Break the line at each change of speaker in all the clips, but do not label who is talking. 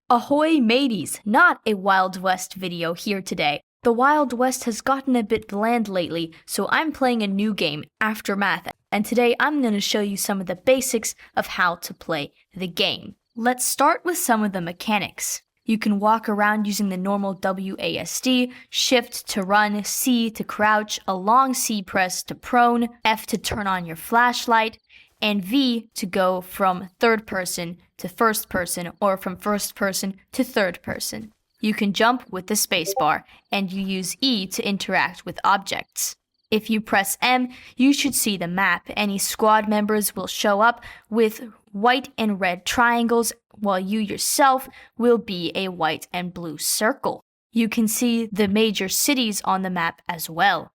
Ahoy mateys, not a Wild West video here today. The Wild West has gotten a bit bland lately, so I'm playing a new game, Aftermath, and today I'm going to show you some of the basics of how to play the game. Let's start with some of the mechanics. You can walk around using the normal WASD, Shift to run, C to crouch, a long C press to prone, F to turn on your flashlight, and V to go from third person to first person or from first person to third person. You can jump with the spacebar, and you use E to interact with objects. If you press M, you should see the map. Any squad members will show up with white and red triangles, while you yourself will be a white and blue circle. You can see the major cities on the map as well.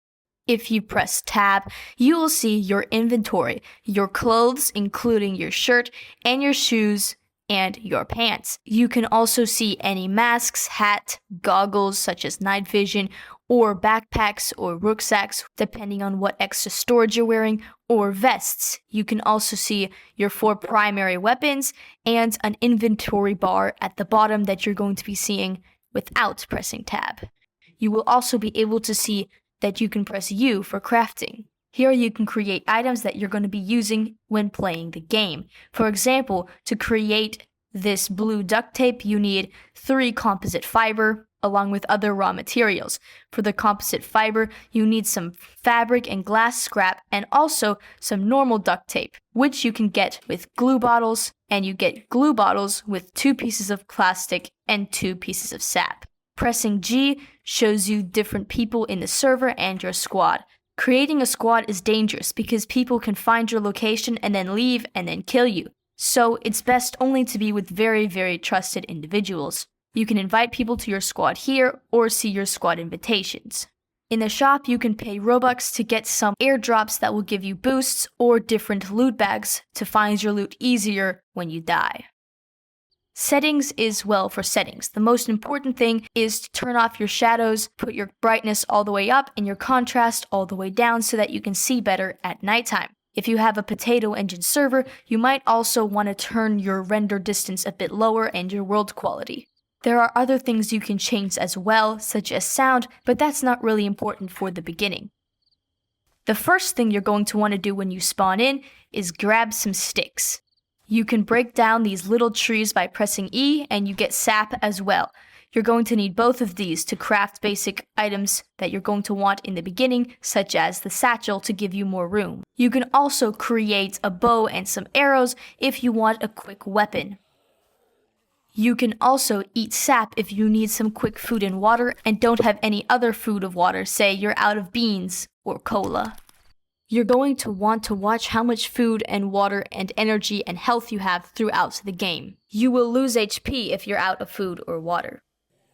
If you press Tab, you will see your inventory, your clothes, including your shirt and your shoes and your pants. You can also see any masks, hat, goggles such as night vision, or backpacks or rucksacks, depending on what extra storage you're wearing, or vests. You can also see your 4 primary weapons and an inventory bar at the bottom that you're going to be seeing without pressing Tab. You will also be able to see that you can press U for crafting. Here you can create items that you're going to be using when playing the game. For example, to create this blue duct tape, you need 3 composite fiber along with other raw materials. For the composite fiber, you need some fabric and glass scrap and also some normal duct tape, which you can get with glue bottles, and you get glue bottles with 2 pieces of plastic and 2 pieces of sap. Pressing G shows you different people in the server and your squad. Creating a squad is dangerous because people can find your location and then leave and then kill you. So it's best only to be with very, very trusted individuals. You can invite people to your squad here or see your squad invitations. In the shop, you can pay Robux to get some airdrops that will give you boosts or different loot bags to find your loot easier when you die. Settings is well for settings. The most important thing is to turn off your shadows, put your brightness all the way up and your contrast all the way down so that you can see better at nighttime. If you have a potato engine server, you might also want to turn your render distance a bit lower and your world quality. There are other things you can change as well, such as sound, but that's not really important for the beginning. The first thing you're going to want to do when you spawn in is grab some sticks. You can break down these little trees by pressing E, and you get sap as well. You're going to need both of these to craft basic items that you're going to want in the beginning, such as the satchel to give you more room. You can also create a bow and some arrows if you want a quick weapon. You can also eat sap if you need some quick food and water and don't have any other food or water, say you're out of beans or cola. You're going to want to watch how much food and water and energy and health you have throughout the game. You will lose HP if you're out of food or water.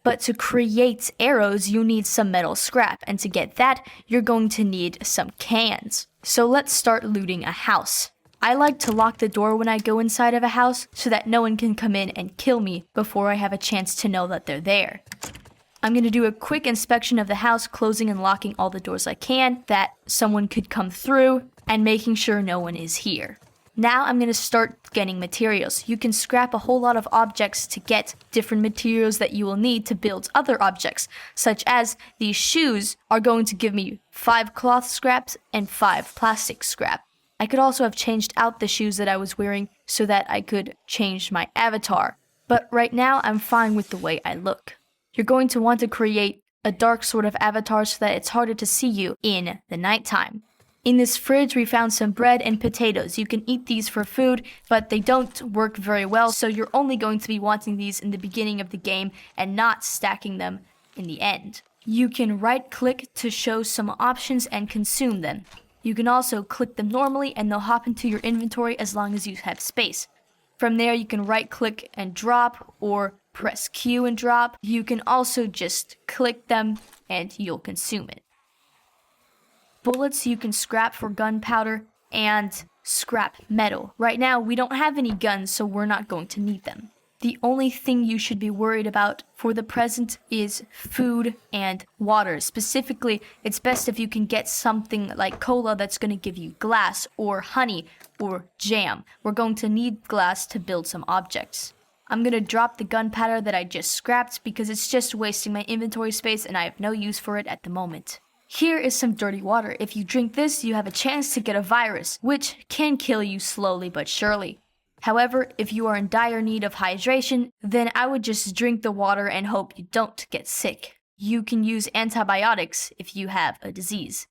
But to create arrows, you need some metal scrap, and to get that, you're going to need some cans. So let's start looting a house. I like to lock the door when I go inside of a house so that no one can come in and kill me before I have a chance to know that they're there. I'm going to do a quick inspection of the house, closing and locking all the doors I can that someone could come through, and making sure no one is here. Now I'm going to start getting materials. You can scrap a whole lot of objects to get different materials that you will need to build other objects, such as these shoes are going to give me 5 cloth scraps and 5 plastic scrap. I could also have changed out the shoes that I was wearing so that I could change my avatar, but right now I'm fine with the way I look. You're going to want to create a dark sort of avatar so that it's harder to see you in the nighttime. In this fridge, we found some bread and potatoes. You can eat these for food, but they don't work very well, so you're only going to be wanting these in the beginning of the game and not stacking them in the end. You can right-click to show some options and consume them. You can also click them normally and they'll hop into your inventory as long as you have space. From there, you can right-click and drop or press Q and drop. You can also just click them and you'll consume it. Bullets you can scrap for gunpowder and scrap metal. Right now, we don't have any guns, so we're not going to need them. The only thing you should be worried about for the present is food and water. Specifically, it's best if you can get something like cola that's going to give you glass or honey or jam. We're going to need glass to build some objects. I'm gonna drop the gunpowder that I just scrapped because it's just wasting my inventory space and I have no use for it at the moment. Here is some dirty water. If you drink this, you have a chance to get a virus, which can kill you slowly but surely. However, if you are in dire need of hydration, then I would just drink the water and hope you don't get sick. You can use antibiotics if you have a disease.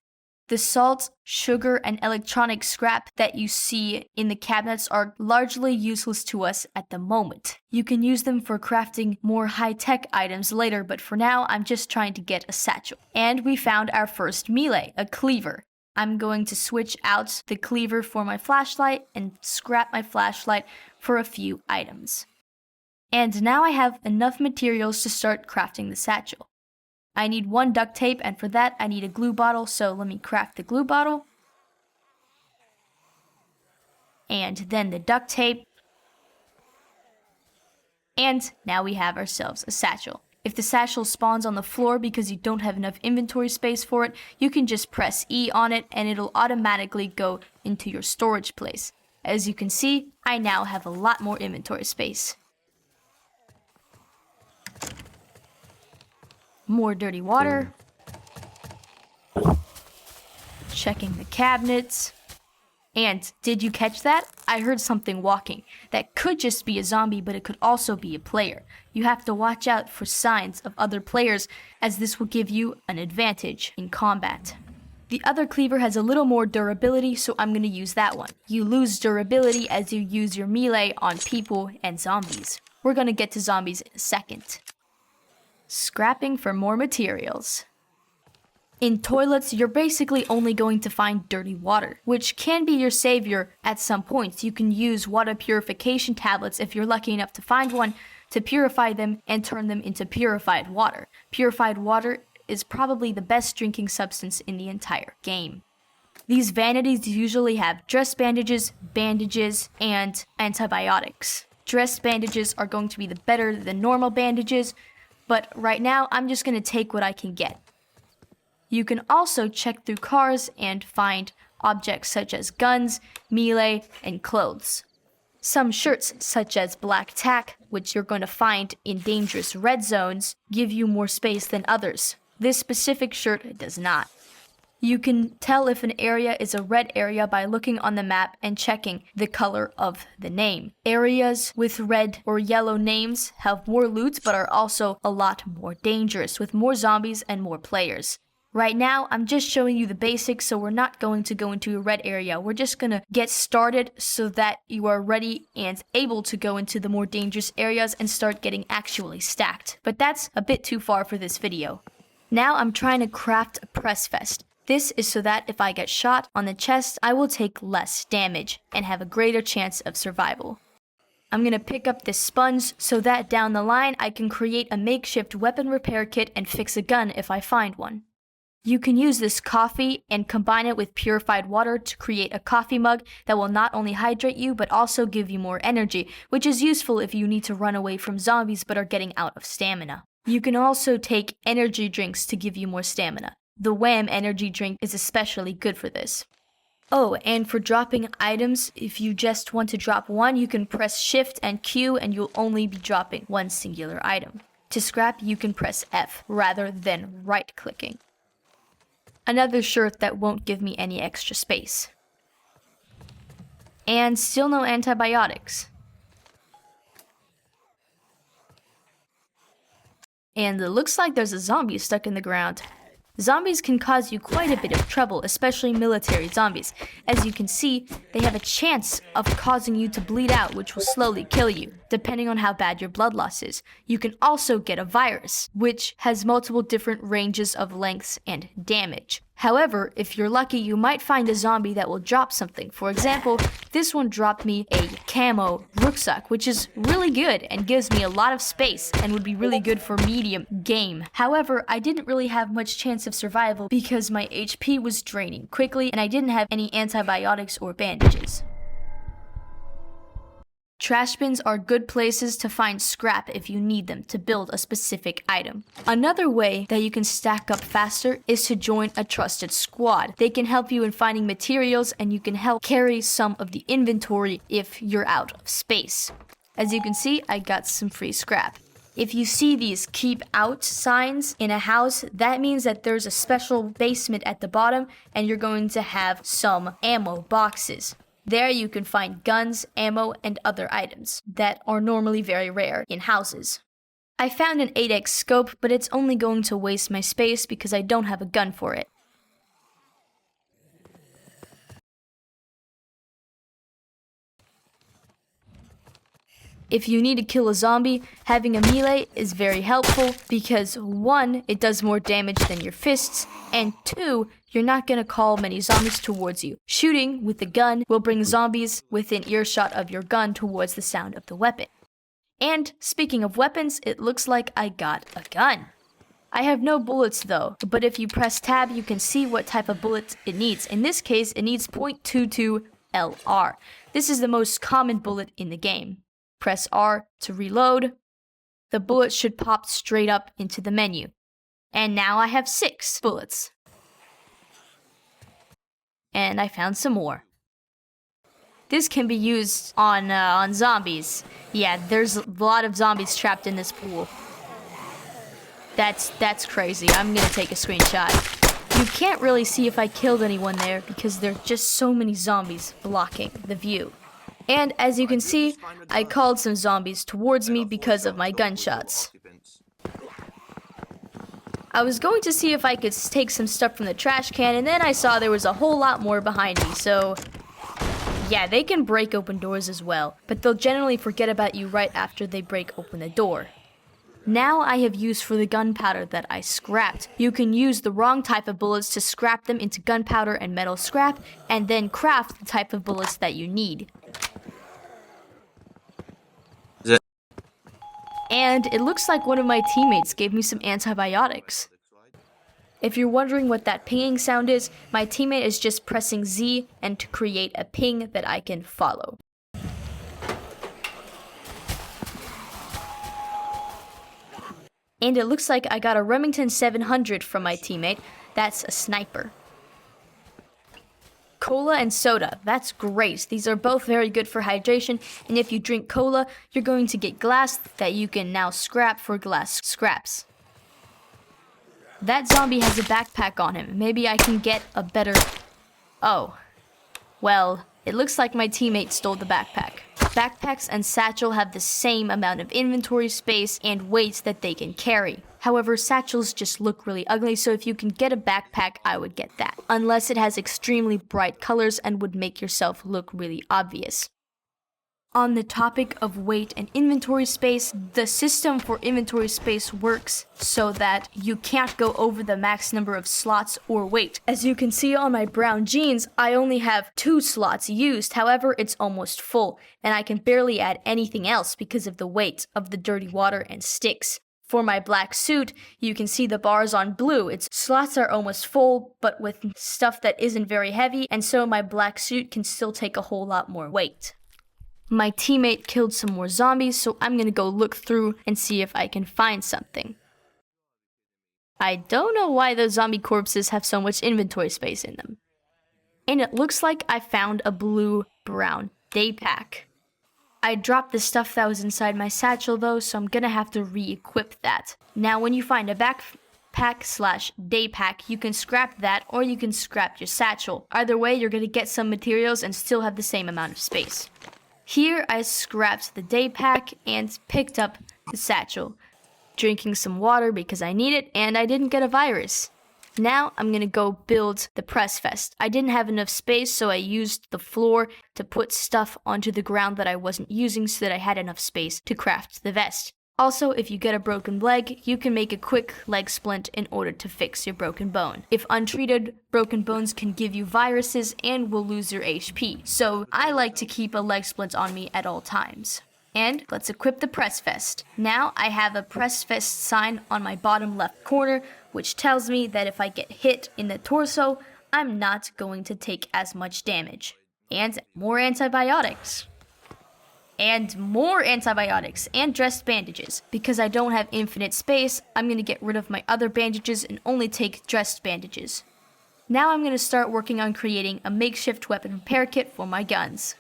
The salt, sugar, and electronic scrap that you see in the cabinets are largely useless to us at the moment. You can use them for crafting more high-tech items later, but for now, I'm just trying to get a satchel. And we found our first melee, a cleaver. I'm going to switch out the cleaver for my flashlight and scrap my flashlight for a few items. And now I have enough materials to start crafting the satchel. I need 1 duct tape, and for that I need a glue bottle, so let me craft the glue bottle. And then the duct tape. And now we have ourselves a satchel. If the satchel spawns on the floor because you don't have enough inventory space for it, you can just press E on it and it'll automatically go into your storage place. As you can see, I now have a lot more inventory space. More dirty water. Checking the cabinets. And did you catch that? I heard something walking. That could just be a zombie, but it could also be a player. You have to watch out for signs of other players, as this will give you an advantage in combat. The other cleaver has a little more durability, so I'm going to use that one. You lose durability as you use your melee on people and zombies. We're going to get to zombies in a second. Scrapping for more materials. In toilets, you're basically only going to find dirty water, which can be your savior at some points. You can use water purification tablets if you're lucky enough to find one to purify them and turn them into purified water. Purified water is probably the best drinking substance in the entire game. These vanities usually have dress bandages, and antibiotics. Dress bandages are going to be the better than normal bandages, but right now I'm just going to take what I can get. You can also check through cars and find objects such as guns, melee, and clothes. Some shirts, such as black tack, which you're going to find in dangerous red zones, give you more space than others. This specific shirt does not. You can tell if an area is a red area by looking on the map and checking the color of the name. Areas with red or yellow names have more loot but are also a lot more dangerous, with more zombies and more players. Right now, I'm just showing you the basics, so we're not going to go into a red area. We're just going to get started so that you are ready and able to go into the more dangerous areas and start getting actually stacked. But that's a bit too far for this video. Now I'm trying to craft a press vest. This is so that if I get shot on the chest, I will take less damage and have a greater chance of survival. I'm gonna pick up this sponge so that down the line I can create a makeshift weapon repair kit and fix a gun if I find one. You can use this coffee and combine it with purified water to create a coffee mug that will not only hydrate you but also give you more energy, which is useful if you need to run away from zombies but are getting out of stamina. You can also take energy drinks to give you more stamina. The Wham energy drink is especially good for this. Oh, and for dropping items, if you just want to drop one, you can press Shift and Q and you'll only be dropping one singular item. To scrap, you can press F rather than right-clicking. Another shirt that won't give me any extra space. And still no antibiotics. And it looks like there's a zombie stuck in the ground. Zombies can cause you quite a bit of trouble, especially military zombies. As you can see, they have a chance of causing you to bleed out, which will slowly kill you, depending on how bad your blood loss is. You can also get a virus, which has multiple different ranges of lengths and damage. However, if you're lucky, you might find a zombie that will drop something. For example, this one dropped me a camo rucksack, which is really good and gives me a lot of space and would be really good for medium game. However, I didn't really have much chance of survival because my HP was draining quickly and I didn't have any antibiotics or bandages. Trash bins are good places to find scrap if you need them to build a specific item. Another way that you can stack up faster is to join a trusted squad. They can help you in finding materials and you can help carry some of the inventory if you're out of space. As you can see, I got some free scrap. If you see these keep out signs in a house, that means that there's a special basement at the bottom and you're going to have some ammo boxes. There you can find guns, ammo, and other items that are normally very rare in houses. I found an 8x scope, but it's only going to waste my space because I don't have a gun for it. If you need to kill a zombie, having a melee is very helpful because 1, it does more damage than your fists, and 2, you're not gonna call many zombies towards you. Shooting with the gun will bring zombies within earshot of your gun towards the sound of the weapon. And speaking of weapons, it looks like I got a gun. I have no bullets though, but if you press tab, you can see what type of bullet it needs. In this case, it needs .22 LR. This is the most common bullet in the game. Press R to reload. The bullet should pop straight up into the menu. And now I have 6 bullets. And I found some more. This can be used on zombies. Yeah, there's a lot of zombies trapped in this pool. That's crazy. I'm gonna take a screenshot. You can't really see if I killed anyone there because there are just so many zombies blocking the view. And as you can see, I called some zombies towards me because of my gunshots. I was going to see if I could take some stuff from the trash can, and then I saw there was a whole lot more behind me, so yeah, they can break open doors as well, but they'll generally forget about you right after they break open the door. Now I have use for the gunpowder that I scrapped. You can use the wrong type of bullets to scrap them into gunpowder and metal scrap, and then craft the type of bullets that you need. And it looks like one of my teammates gave me some antibiotics. If you're wondering what that pinging sound is, my teammate is just pressing Z and to create a ping that I can follow. And it looks like I got a Remington 700 from my teammate. That's a sniper. Cola and soda, that's great. These are both very good for hydration, and if you drink cola, you're going to get glass that you can now scrap for glass scraps. That zombie has a backpack on him. Maybe I can get a better... Oh. Well, it looks like my teammate stole the backpack. Backpacks and satchel have the same amount of inventory space and weight that they can carry. However, satchels just look really ugly, so if you can get a backpack, I would get that. Unless it has extremely bright colors and would make yourself look really obvious. On the topic of weight and inventory space, the system for inventory space works so that you can't go over the max number of slots or weight. As you can see on my brown jeans, I only have 2 slots used, however, it's almost full, and I can barely add anything else because of the weight of the dirty water and sticks. For my black suit, you can see the bars on blue. Its slots are almost full, but with stuff that isn't very heavy, and so my black suit can still take a whole lot more weight. My teammate killed some more zombies, so I'm gonna go look through and see if I can find something. I don't know why those zombie corpses have so much inventory space in them. And it looks like I found a blue-brown day pack. I dropped the stuff that was inside my satchel though, so I'm gonna have to re-equip that. Now when you find a backpack/day pack, you can scrap that or you can scrap your satchel. Either way, you're gonna get some materials and still have the same amount of space. Here I scrapped the day pack and picked up the satchel. Drinking some water because I need it, and I didn't get a virus. Now I'm gonna go build the press vest. I didn't have enough space, so I used the floor to put stuff onto the ground that I wasn't using so that I had enough space to craft the vest. Also, if you get a broken leg, you can make a quick leg splint in order to fix your broken bone. If untreated, broken bones can give you viruses and will lose your HP. So I like to keep a leg splint on me at all times. And let's equip the press vest. Now I have a press vest sign on my bottom left corner, which tells me that if I get hit in the torso, I'm not going to take as much damage. And more antibiotics. And more antibiotics and dressed bandages. Because I don't have infinite space, I'm going to get rid of my other bandages and only take dressed bandages. Now I'm going to start working on creating a makeshift weapon repair kit for my guns.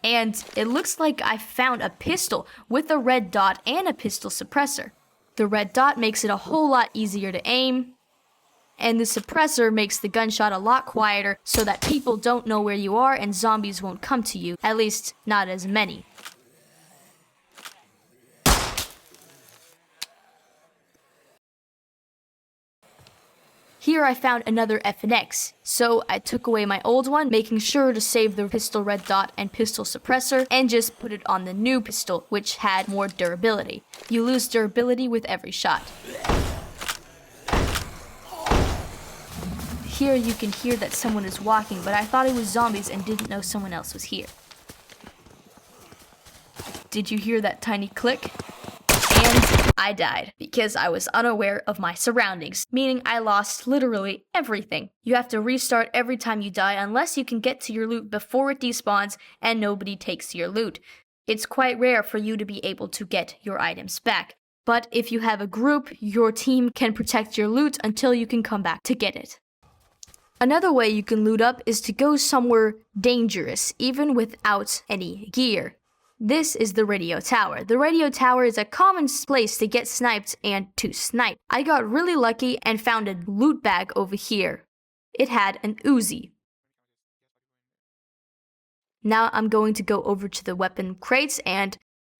And it looks like I found a pistol with a red dot and a pistol suppressor. The red dot makes it a whole lot easier to aim, and the suppressor makes the gunshot a lot quieter so that people don't know where you are and zombies won't come to you, at least not as many. Here I found another FNX, so I took away my old one, making sure to save the pistol red dot and pistol suppressor, and just put it on the new pistol, which had more durability. You lose durability with every shot. Here you can hear that someone is walking, but I thought it was zombies and didn't know someone else was here. Did you hear that tiny click? And I died because I was unaware of my surroundings, meaning I lost literally everything. You have to restart every time you die unless you can get to your loot before it despawns and nobody takes your loot. It's quite rare for you to be able to get your items back, but if you have a group, your team can protect your loot until you can come back to get it. Another way you can loot up is to go somewhere dangerous, even without any gear. This is the radio tower. The radio tower is a common place to get sniped and to snipe. I got really lucky and found a loot bag over here. It had an Uzi. Now I'm going to go over to the weapon crates and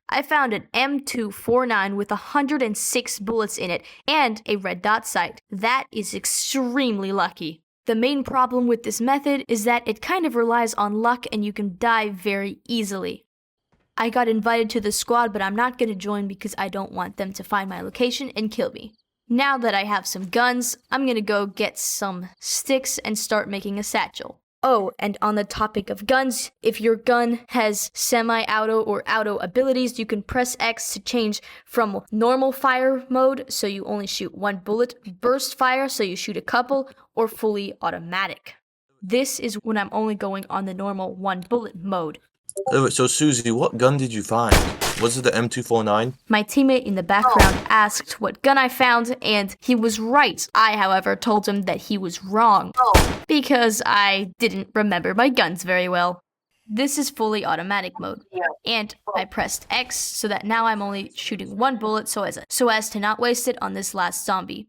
I found an M249 with 106 bullets in it and a red dot sight. That is extremely lucky. The main problem with this method is that it kind of relies on luck and you can die very easily. I got invited to the Sqaud, but I'm not going to join because I don't want them to find my location and kill me. Now that I have some guns, I'm going to go get some sticks and start making a satchel. Oh, and on the topic of guns, if your gun has semi-auto or auto abilities, you can press X to change from normal fire mode, so you only shoot one bullet, burst fire, so you shoot a couple, or fully automatic. This is when I'm only going on the normal one bullet mode.
So Susie, what gun did you find? Was it the M249?
My teammate in the background asked what gun I found, and he was right. I, however, told him that he was wrong, because I didn't remember my guns very well. This is fully automatic mode, and I pressed X so that now I'm only shooting one bullet so as to not waste it on this last zombie.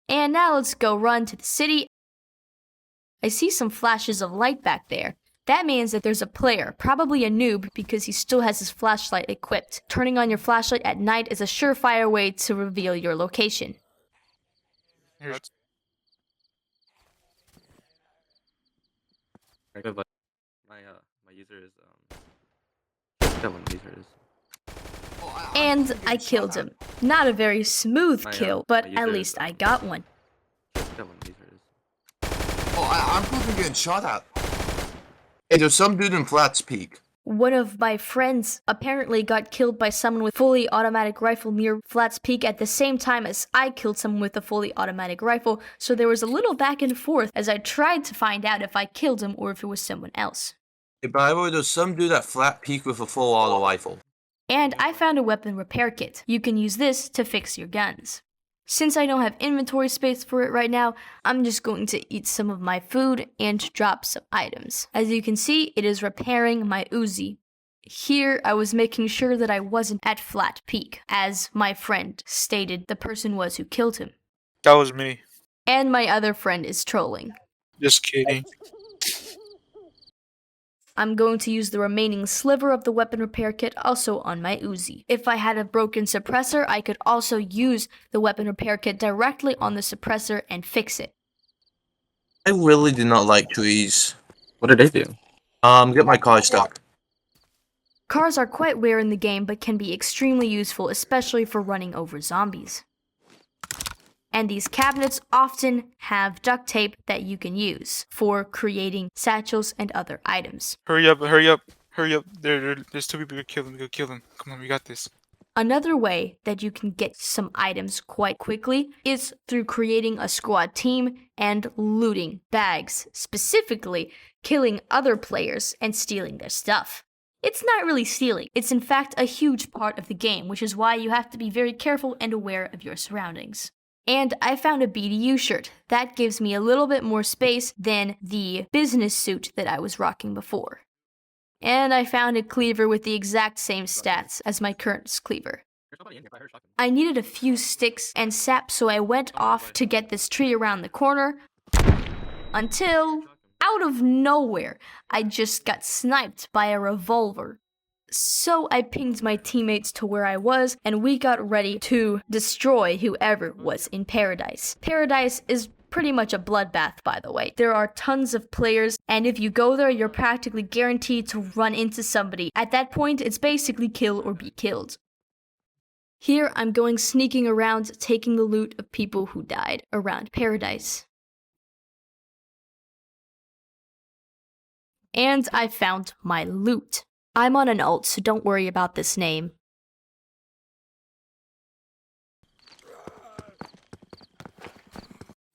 And now let's go run to the city. I see some flashes of light back there. That means that there's a player, probably a noob because he still has his flashlight equipped. Turning on your flashlight at night is a surefire way to reveal your location.
My user is that one user is.
And I killed him. Not a very smooth kill, but at least I got one.
That one user is.
I'm fucking getting shot at. Hey, there's some dude in Flats Peak.
One of my friends apparently got killed by someone with fully automatic rifle near Flats Peak at the same time as I killed someone with a fully automatic rifle, so there was a little back and forth as I tried to find out if I killed him or if it was someone else.
Hey, by the way, there's some dude at Flat Peak with a full auto rifle.
And I found a weapon repair kit. You can use this to fix your guns. Since I don't have inventory space for it right now, I'm just going to eat some of my food and drop some items. As you can see, it is repairing my Uzi. Here, I was making sure that I wasn't at Flat Peak, as my friend stated the person was who killed him.
That was me.
And my other friend is trolling.
Just kidding.
I'm going to use the remaining sliver of the weapon repair kit also on my Uzi. If I had a broken suppressor, I could also use the weapon repair kit directly on the suppressor and fix it.
I really do not like trees.
What did they do?
Get my car stuck.
Cars are quite rare in the game, but can be extremely useful, especially for running over zombies. And these cabinets often have duct tape that you can use for creating satchels and other items.
Hurry up, hurry up, hurry up. There's two people. Go kill them. Come on, we got this.
Another way that you can get some items quite quickly is through creating a squad team and looting bags, specifically killing other players and stealing their stuff. It's not really stealing. It's in fact a huge part of the game, which is why you have to be very careful and aware of your surroundings. And I found a BDU shirt. That gives me a little bit more space than the business suit that I was rocking before. And I found a cleaver with the exact same stats as my current cleaver. I needed a few sticks and sap, so I went off to get this tree around the corner until, out of nowhere, I just got sniped by a revolver. So I pinged my teammates to where I was, and we got ready to destroy whoever was in Paradise. Paradise is pretty much a bloodbath, by the way. There are tons of players, and if you go there, you're practically guaranteed to run into somebody. At that point, it's basically kill or be killed. Here, I'm going sneaking around, taking the loot of people who died around Paradise. And I found my loot. I'm on an alt, so don't worry about this name.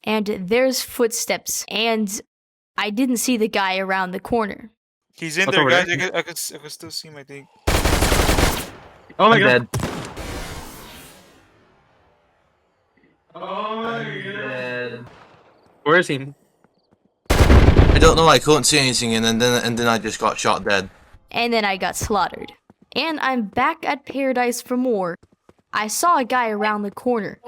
And there's footsteps, and I didn't see the guy around the corner.
He's in
What's
there,
over
guys.
there?
I could still see him, I think.
Oh my
I'm
god.
dead. Oh my god.
Where is he?
I don't know, I couldn't see anything, and then I just got shot dead.
And then I got slaughtered. And I'm back at Paradise for more. I saw a guy around the corner.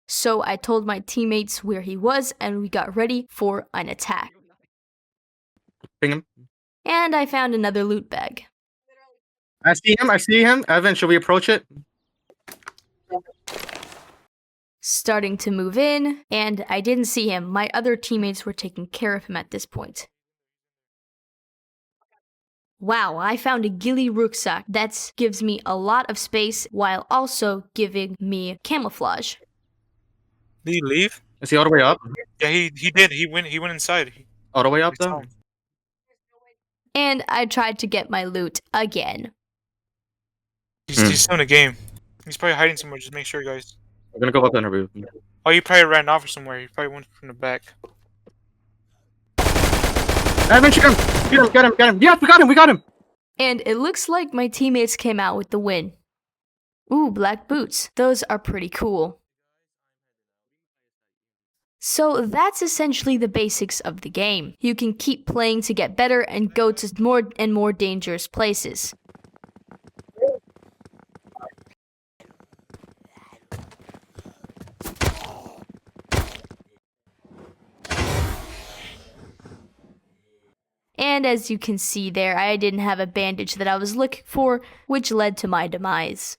So I told my teammates where he was, and we got ready for an attack.
Ping him.
And I found another loot bag.
I see him. Evan, should we approach it?
Starting to move in, and I didn't see him. My other teammates were taking care of him at this point. Wow, I found a ghillie rucksack that gives me a lot of space while also giving me camouflage.
Did he leave?
Is he all the way up?
Yeah, he did. He went inside.
All the way up
I saw
though?
him.
And I tried to get my loot again.
He's still in the game. He's probably hiding somewhere. Just make sure, guys.
We're gonna go up on the roof.
Oh, he probably ran off or somewhere. He probably went from the back.
Evan, shoot him! Get him! Yes, we got him!
And it looks like my teammates came out with the win. Ooh, black boots. Those are pretty cool. So that's essentially the basics of the game. You can keep playing to get better and go to more and more dangerous places. And as you can see there, I didn't have a bandage that I was looking for, which led to my demise.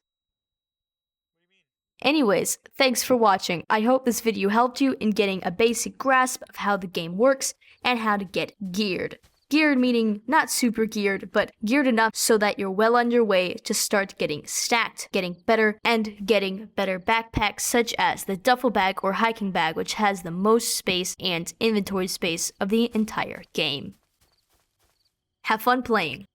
Anyways, thanks for watching. I hope this video helped you in getting a basic grasp of how the game works and how to get geared. Geared meaning not super geared, but geared enough so that you're well on your way to start getting stacked, getting better, and getting better backpacks such as the duffel bag or hiking bag, which has the most space and inventory space of the entire game. Have fun playing.